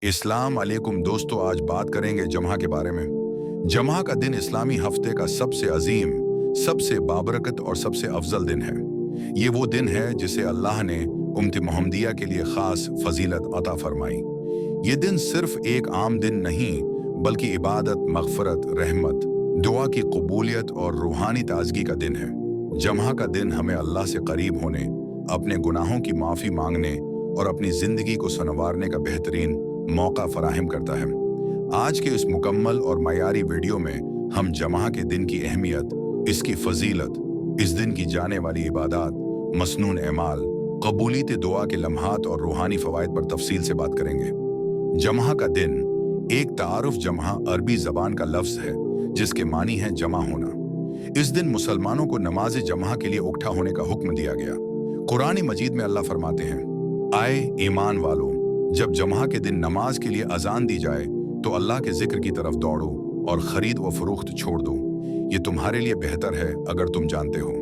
इस्लाम अलैकुम दोस्तों, आज बात करेंगे जमहा के बारे में। जमहा का दिन इस्लामी हफ्ते का सबसे अजीम, सबसे बाबरकत और सबसे अफजल दिन है। ये वो दिन है जिसे अल्लाह ने उम्मत मोहम्मदिया के लिए खास फजीलत अता फरमाई। ये दिन सिर्फ एक आम दिन नहीं, बल्कि इबादत, मगफरत, रहमत, दुआ की कबूलियत और रूहानी ताजगी का दिन है। जमहा का दिन हमें अल्लाह से करीब होने, अपने गुनाहों की माफ़ी मांगने और अपनी ज़िंदगी को संवारने का बेहतरीन मौका फराहम करता है। आज के इस मुकम्मल और मयारी वीडियो में हम जमहा के दिन की अहमियत, इसकी फजीलत, इस दिन की जाने वाली इबादत, मसनून एमाल, कबूलियत दुआ के लम्हात और रूहानी फ़वाइद पर तफसील से बात करेंगे। जमहा का दिन एक तारुफ जमहा अरबी ज़बान का लफ्ज़ है जिसके मानी है जमा होना। इस दिन मुसलमानों को नमाज जमहा के लिए इकट्ठा होने का हुक्म दिया गया। कुरान मजीद में अल्लाह फरमाते हैं, आए ईमान वालों, जब जमहा के दिन नमाज के लिए अजान दी जाए तो अल्लाह के जिक्र की तरफ दौड़ो और खरीद व फरोख्त छोड़ दो। ये तुम्हारे लिए बेहतर है अगर तुम जानते हो।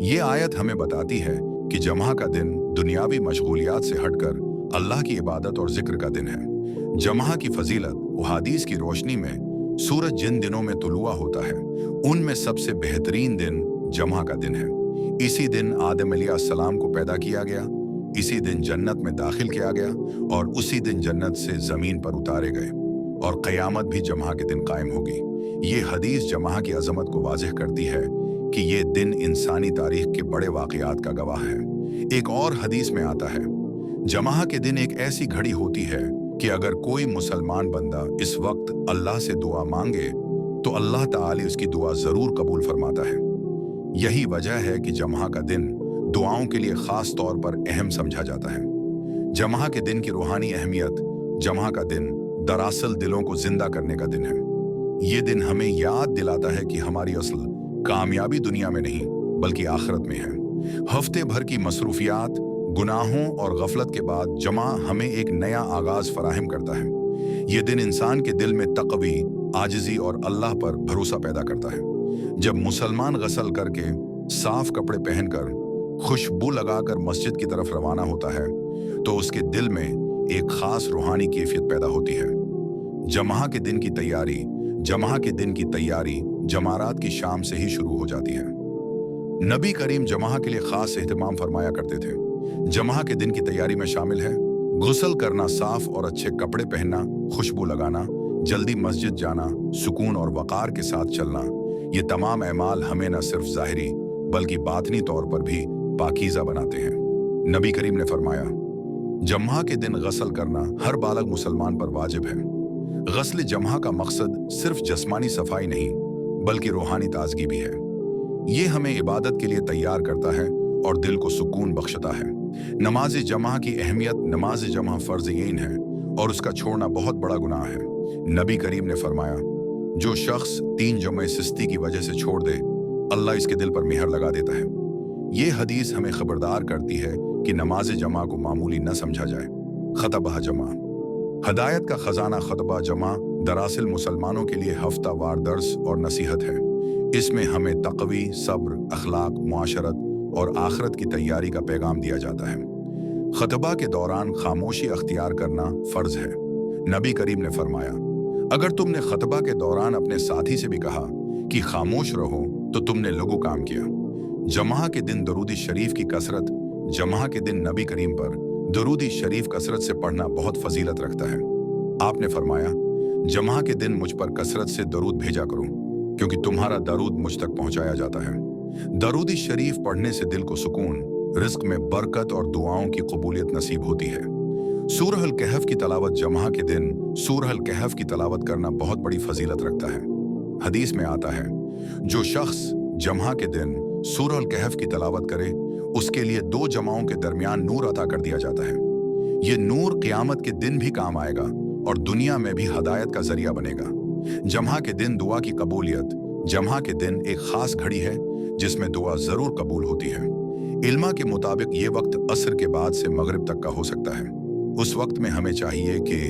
ये आयत हमें बताती है कि जमहा का दिन दुनियावी मशगूलियात से हटकर अल्लाह की इबादत और जिक्र का दिन है। जमहा की फजीलत व हदीस की रोशनी में सूरज जिन दिनों में तुलुआ होता है, उनमें सबसे बेहतरीन दिन जमहा का दिन है। इसी दिन आदम अलैहिस्सलाम को पैदा किया गया, इसी दिन जन्नत में दाखिल किया गया और उसी दिन जन्नत से जमीन पर उतारे गए और क़यामत भी जमहा के दिन कायम होगी। ये हदीस जमहा की अजमत को वाज़ेह करती है कि ये दिन इंसानी तारीख के बड़े वाक़यात का गवाह है। एक और हदीस में आता है, जमहा के दिन एक ऐसी घड़ी होती है कि अगर कोई मुसलमान बंदा इस वक्त अल्लाह से दुआ मांगे तो अल्लाह ताला उसकी दुआ ज़रूर कबूल फरमाता है। यही वजह है कि जमहा का दिन दुआओं के लिए खास तौर पर अहम समझा जाता है। जमहा के दिन की रूहानी अहमियत, जमहा का दिन दरअसल दिलों को जिंदा करने का दिन है। ये दिन हमें याद दिलाता है कि हमारी असल कामयाबी दुनिया में नहीं बल्कि आखिरत में है। हफ्ते भर की मसरूफियात, गुनाहों और गफलत के बाद जमा हमें एक नया आगाज फराहम करता है। ये दिन इंसान के दिल में तक़वी, आजिज़ी और अल्लाह पर भरोसा पैदा करता है। जब मुसलमान गसल करके, साफ कपड़े पहनकर, खुशबू लगाकर मस्जिद की तरफ रवाना होता है तो उसके दिल में एक खास रूहानी कैफियत पैदा होती है। जमहा के दिन की तैयारी, जमहा के दिन की तैयारी जमारात की शाम से ही शुरू हो जाती है। नबी करीम जमहा के लिए खास एहतमाम फरमाया करते थे। जमहा के दिन की तैयारी में शामिल है गुस्ल करना, साफ और अच्छे कपड़े पहनना, खुशबू लगाना, जल्दी मस्जिद जाना, सुकून और वक़ार के साथ चलना। ये तमाम अमाल हमें न सिर्फ ज़ाहिरी बल्कि बातनी तौर पर भी पाकीज़ा बनाते हैं। नबी करीम ने फरमाया, जमहा के दिन गस्ल करना हर बालग मुसलमान पर वाजिब है। गस्ल जमहा का मकसद सिर्फ जिस्मानी सफाई नहीं बल्कि रूहानी ताजगी भी है। ये हमें इबादत के लिए तैयार करता है और दिल को सुकून बख्शता है। नमाज जमहा की अहमियत, नमाज जमहा फ़र्ज़ यीन है और उसका छोड़ना बहुत बड़ा गुनाह है। नबी करीम ने फरमाया, जो शख्स 3 जुमे सुस्ती की वजह से छोड़ दे, अल्लाह इसके दिल पर मेहर लगा देता है। ये हदीस हमें खबरदार करती है कि नमाज जमा को मामूली न समझा जाए। खतबा जमा, हदायत का खजाना खतबा जमा दरअसल मुसलमानों के लिए हफ्तावार दर्स और नसीहत है। इसमें हमें तक़वी, सब्र, अखलाक, मुआशरत और आखिरत की तैयारी का पैगाम दिया जाता है। खतबा के दौरान खामोशी अख्तियार करना फ़र्ज है। नबी करीम ने फरमाया, अगर तुमने खतबा के दौरान अपने साथी से भी कहा कि खामोश रहो तो तुमने लघु काम किया। जमहा के दिन दरूदी शरीफ की कसरत, जमहा के दिन नबी करीम पर दरूदी शरीफ कसरत से पढ़ना बहुत फजीलत रखता है। आपने फरमाया, जमहा के दिन मुझ पर कसरत से दरूद भेजा करो क्योंकि तुम्हारा दरूद मुझ तक पहुंचाया जाता है। दरूदी शरीफ पढ़ने से दिल को सुकून, रिज़्क में बरकत और दुआओं की कबूलियत नसीब होती है। सूरह अल कहफ की तलावत, जमहा के दिन सूरह अल कहफ की तलावत करना बहुत बड़ी फजीलत रखता है। हदीस में आता है, जो शख्स जमहा के दिन सूरह अल कहफ की तलावत करे उसके लिए 2 जमाओं के दरमियान नूर अता कर दिया जाता है। ये नूर क़यामत के दिन भी काम आएगा और दुनिया में भी हदायत का जरिया बनेगा। जमहा के दिन दुआ की कबूलियत, जमहा के दिन एक खास घड़ी है जिसमें दुआ ज़रूर कबूल होती है। इल्मा के मुताबिक ये वक्त असर के बाद से मगरिब तक का हो सकता है। उस वक्त में हमें चाहिए कि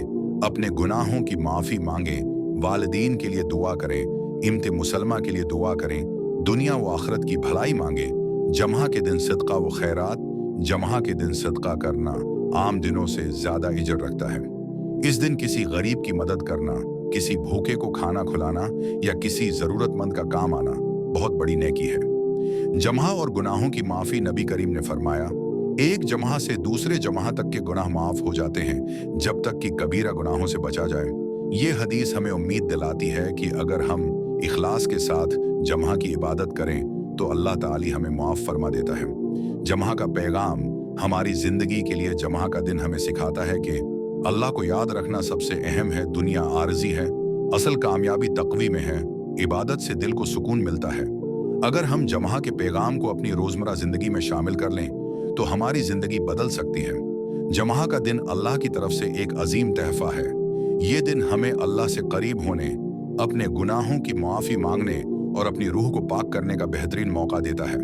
अपने गुनाहों की माफ़ी मांगें, वालिदीन के लिए दुआ करें, इम्मत मुसलमा के लिए दुआ करें, दुनिया व आखिरत की भलाई मांगे। जमहा के दिन सदका व खैरात, जमहा के दिन सदका करना आम दिनों से ज्यादा इजर रखता है। इस दिन किसी गरीब की मदद करना, किसी भूखे को खाना खिलाना या किसी जरूरतमंद का काम आना बहुत बड़ी नेकी है। जमहा और गुनाहों की माफी, नबी करीम ने फरमाया, एक जमहा से दूसरे जमहा तक के गुनाह माफ हो जाते हैं जब तक कि कबीरा गुनाहों से बचा जाए। ये हदीस हमें उम्मीद दिलाती है कि अगर हम इखलास के साथ जमहा की इबादत करें तो अल्लाह ताली हमें माफ फरमा देता है। जमहा का पैगाम हमारी जिंदगी के लिए, जमहा का दिन हमें सिखाता है कि अल्लाह को याद रखना सबसे अहम है। दुनिया आरजी है, असल कामयाबी तक़वी में है। इबादत से दिल को सुकून मिलता है। अगर हम जमहा के पैगाम को अपनी रोजमर्रा जिंदगी में शामिल कर लें तो हमारी जिंदगी बदल सकती है। जमहा का दिन अल्लाह की तरफ से एक अजीम तहफा है। ये दिन हमें अल्लाह से करीब होने, अपने गुनाहों की माफी मांगने और अपनी रूह को पाक करने का बेहतरीन मौका देता है।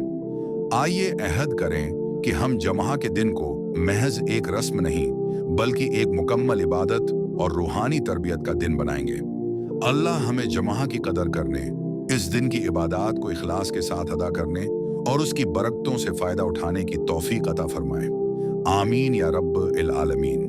आइए अहद करें कि हम जमहा के दिन को महज एक रस्म नहीं बल्कि एक मुकम्मल इबादत और रूहानी तरबियत का दिन बनाएंगे। अल्लाह हमें जमहा की कदर करने, इस दिन की इबादत को इखलास के साथ अदा करने और उसकी बरकतों से फायदा उठाने की तौफीक अता फरमाए। आमीन या रब्बिल आलमीन।